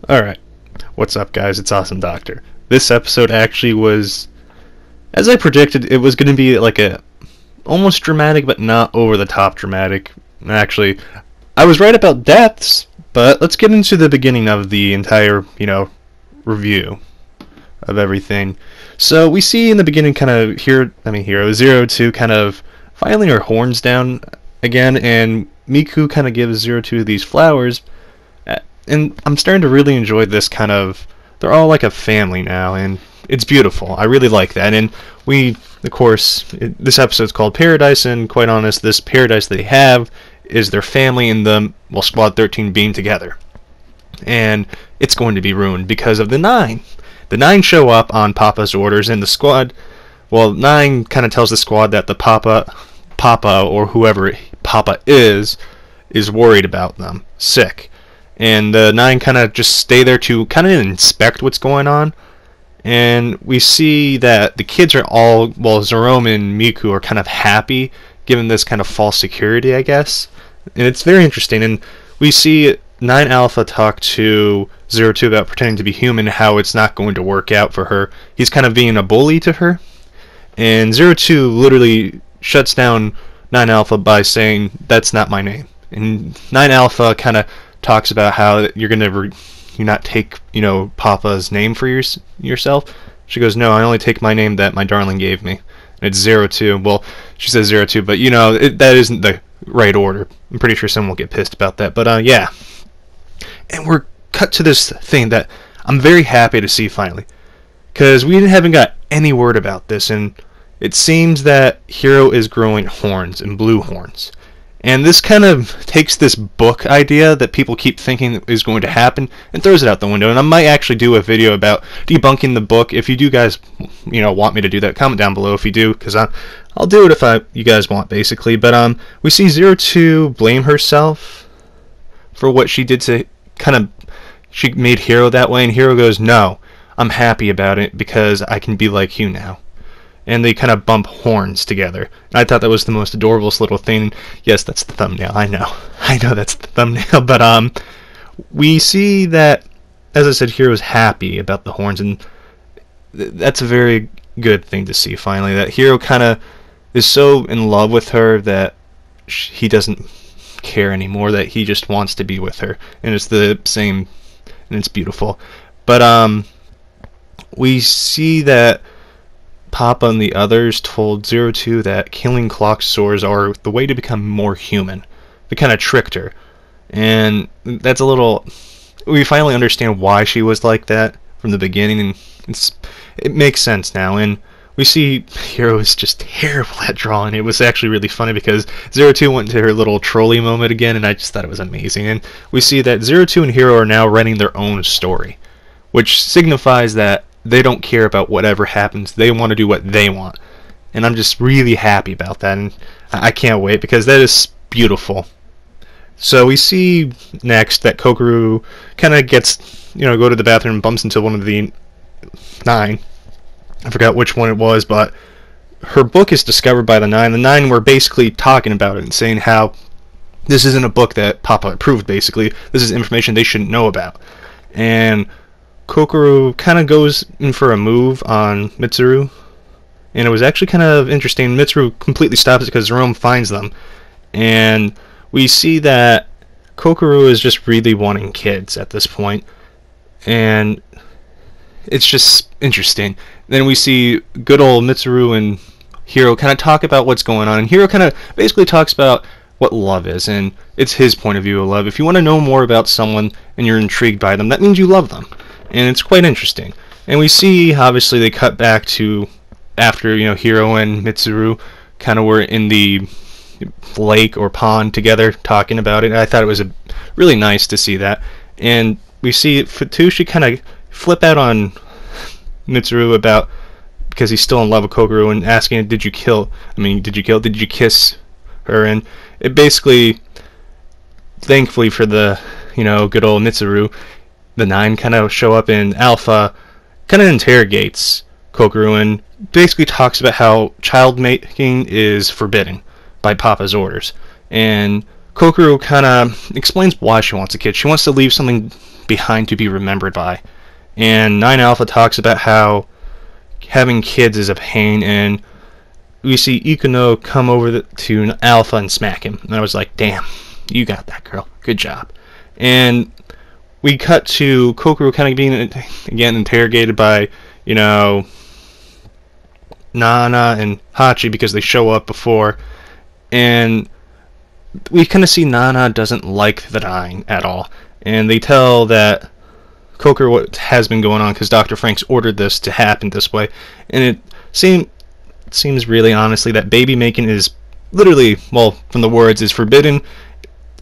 Alright, what's up guys, it's Awesome Doctor. This episode actually was, as I predicted, it was going to be like a almost dramatic but not over the top dramatic. Actually, I was right about deaths, but let's get into the beginning of the entire, review of everything. So we see in the beginning kind of Hiro Zero 2 kind of filing her horns down again, and Miku kind of gives Zero 2 these flowers. And I'm starting to really enjoy this kind of, they're all like a family now, and it's beautiful. I really like that. And of course, this episode's called Paradise, and quite honest, this paradise they have is their family and Squad 13 being together. And it's going to be ruined because of the Nine. The Nine show up on Papa's orders, and the squad, Nine kind of tells the squad that the Papa, or whoever Papa is worried about them, sick. And the Nine kind of just stay there to kind of inspect what's going on. And we see that the kids are all, Jerome and Miku are kind of happy, given this kind of false security, I guess. And it's very interesting. And we see 9 Alpha talk to Zero 2 about pretending to be human, how it's not going to work out for her. He's kind of being a bully to her. And Zero 2 literally shuts down 9 Alpha by saying, "That's not my name." And 9 Alpha kind of talks about how you're gonna not take Papa's name for yourself. She goes, "No, I only take my name that my darling gave me." And it's Zero 2. Well, she says Zero 2, but that isn't the right order. I'm pretty sure someone will get pissed about that. But yeah, and we're cut to this thing that I'm very happy to see finally, because we haven't got any word about this, and it seems that Hiro is growing horns and blue horns. And this kind of takes this book idea that people keep thinking is going to happen and throws it out the window. And I might actually do a video about debunking the book. If you do guys, want me to do that, comment down below if you do, because I'll do it if you guys want, basically. But we see Zero 2 blame herself for what she did to she made Hiro that way, and Hiro goes, "No, I'm happy about it because I can be like you now." And they kind of bump horns together. I thought that was the most adorable little thing. Yes, that's the thumbnail. I know that's the thumbnail. But we see that, as I said, Hiro's happy about the horns, and that's a very good thing to see. Finally, that Hiro kind of is so in love with her that he doesn't care anymore. That he just wants to be with her, and it's the same, and it's beautiful. But we see that Papa and the others told Zero 2 that killing clock swords are the way to become more human. They kind of tricked her. And that's we finally understand why she was like that from the beginning, and it makes sense now. And we see Hiro is just terrible at drawing. It was actually really funny because Zero 2 went into her little trolley moment again, and I just thought it was amazing. And we see that Zero 2 and Hiro are now writing their own story, which signifies that they don't care about whatever happens. They want to do what they want. And I'm just really happy about that. And I can't wait, because that is beautiful. So we see next that Kokoro kind of gets, go to the bathroom and bumps into one of the 9. I forgot which one it was, but her book is discovered by the 9. The 9 were basically talking about it and saying how this isn't a book that Papa approved, basically. This is information they shouldn't know about. And Kokoro kind of goes in for a move on Mitsuru, and it was actually kind of interesting. Mitsuru completely stops it because Jerome finds them, and we see that Kokoro is just really wanting kids at this point, and it's just interesting. Then we see good old Mitsuru and Hiro kind of talk about what's going on, and Hiro kind of basically talks about what love is, and it's his point of view of love. If you want to know more about someone and you're intrigued by them, that means you love them. And it's quite interesting. And we see, obviously, they cut back to after, Hiro and Mitsuru kind of were in the lake or pond together talking about it. I thought it was really nice to see that. And we see Futushi kind of flip out on Mitsuru because he's still in love with Kokoro, and asking, did you kiss her? And it basically, thankfully for the, good old Mitsuru, the 9 kind of show up, and Alpha kind of interrogates Kokoro and basically talks about how child making is forbidden by Papa's orders. And Kokoro kind of explains why she wants a kid. She wants to leave something behind to be remembered by. And 9 Alpha talks about how having kids is a pain, and we see Ikuno come over to Alpha and smack him. And I was like, damn, you got that, girl. Good job. And we cut to Kokoro kind of being, again, interrogated by, you know, Nana and Hachi, because they show up before. And we kind of see Nana doesn't like the dying at all. And they tell that Kokoro what has been going on because Dr. Franxx ordered this to happen this way. And it seems really honestly that baby making is literally, well, from the words, is forbidden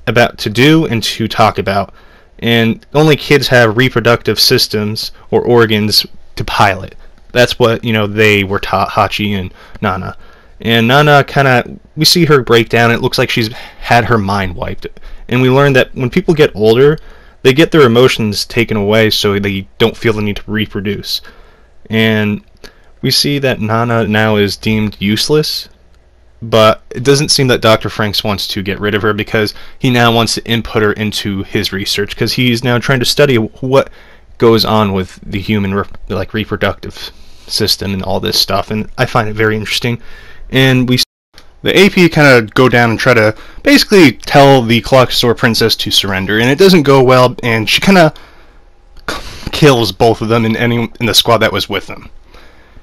about to do and to talk about. And only kids have reproductive systems or organs to pilot. That's what, you know, they were taught, Hachi and Nana. And Nana kind of, we see her break down. It looks like she's had her mind wiped. And we learn that when people get older, they get their emotions taken away so they don't feel the need to reproduce. And we see that Nana now is deemed useless, but it doesn't seem that Dr. Franxx wants to get rid of her because he now wants to input her into his research because he's now trying to study what goes on with the human reproductive system and all this stuff, and I find it very interesting. And we the AP kind of go down and try to basically tell the Clock Store Princess to surrender, and it doesn't go well, and she kind of kills both of them and any in the squad that was with them.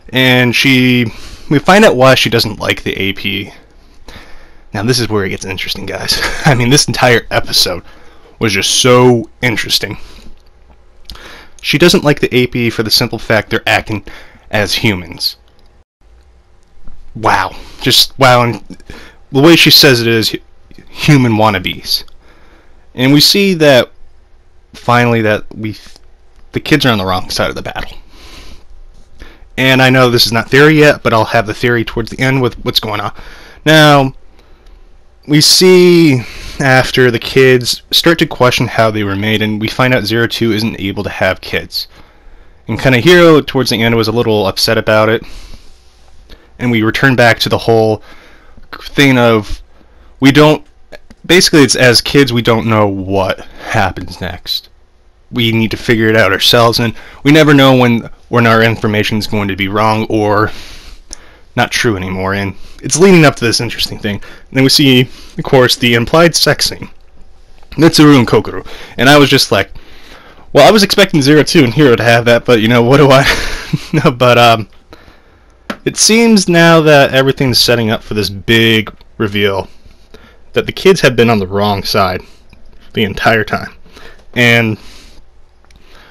And we find out why she doesn't like the AP. Now this is where it gets interesting, guys. I mean, this entire episode was just so interesting. She doesn't like the AP for the simple fact they're acting as humans. Wow. Just wow. And the way she says it is human wannabes. And we see that finally that the kids are on the wrong side of the battle. And I know this is not theory yet, but I'll have the theory towards the end with what's going on. Now, we see after the kids start to question how they were made, and we find out 02 isn't able to have kids. And kind of Hiro towards the end was a little upset about it. And we return back to the whole thing of basically it's as kids we don't know what happens next. We need to figure it out ourselves, and we never know when our information is going to be wrong or not true anymore. And it's leading up to this interesting thing. And then we see, of course, the implied sex scene. Mitsuru and Kokoro. And I was just like, well, I was expecting 02 and Hiro to have that, but you know, what do I know? But it seems now that everything's setting up for this big reveal that the kids have been on the wrong side the entire time. And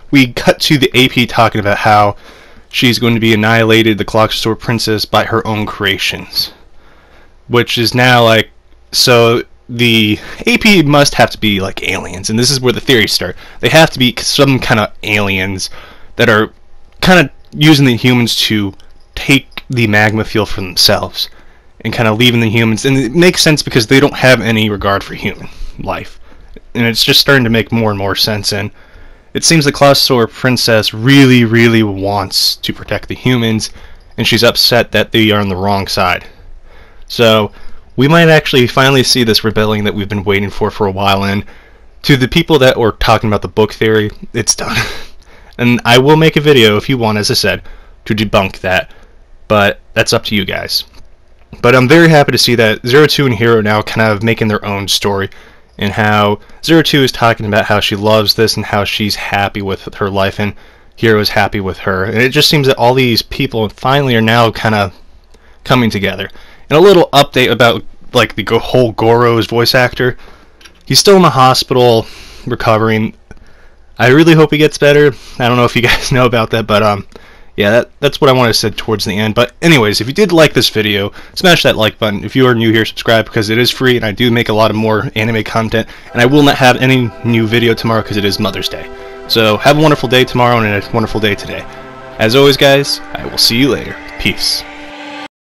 we cut to the AP talking about how she's going to be annihilated, the Clock Store Princess, by her own creations. Which is now like, so the AP must have to be like aliens, and this is where the theories start. They have to be some kind of aliens that are kind of using the humans to take the magma field for themselves and kind of leaving the humans. And it makes sense because they don't have any regard for human life. And it's just starting to make more and more sense. And it seems the Clock Store Princess really, really wants to protect the humans, and she's upset that they are on the wrong side. So we might actually finally see this rebellion that we've been waiting for a while. And to the people that were talking about the book theory, it's done. And I will make a video if you want, as I said, to debunk that. But that's up to you guys. But I'm very happy to see that 02 and Hiro now kind of making their own story. And how 02 is talking about how she loves this and how she's happy with her life, and Hiro is happy with her. And it just seems that all these people finally are now kind of coming together. And a little update about like the whole Goro's voice actor. He's still in the hospital recovering. I really hope he gets better. I don't know if you guys know about that, but yeah, that's what I wanted to say towards the end. But anyways, if you did like this video, smash that like button. If you are new here, subscribe because it is free, and I do make a lot of more anime content. And I will not have any new video tomorrow because it is Mother's Day. So have a wonderful day tomorrow and a wonderful day today. As always, guys, I will see you later. Peace.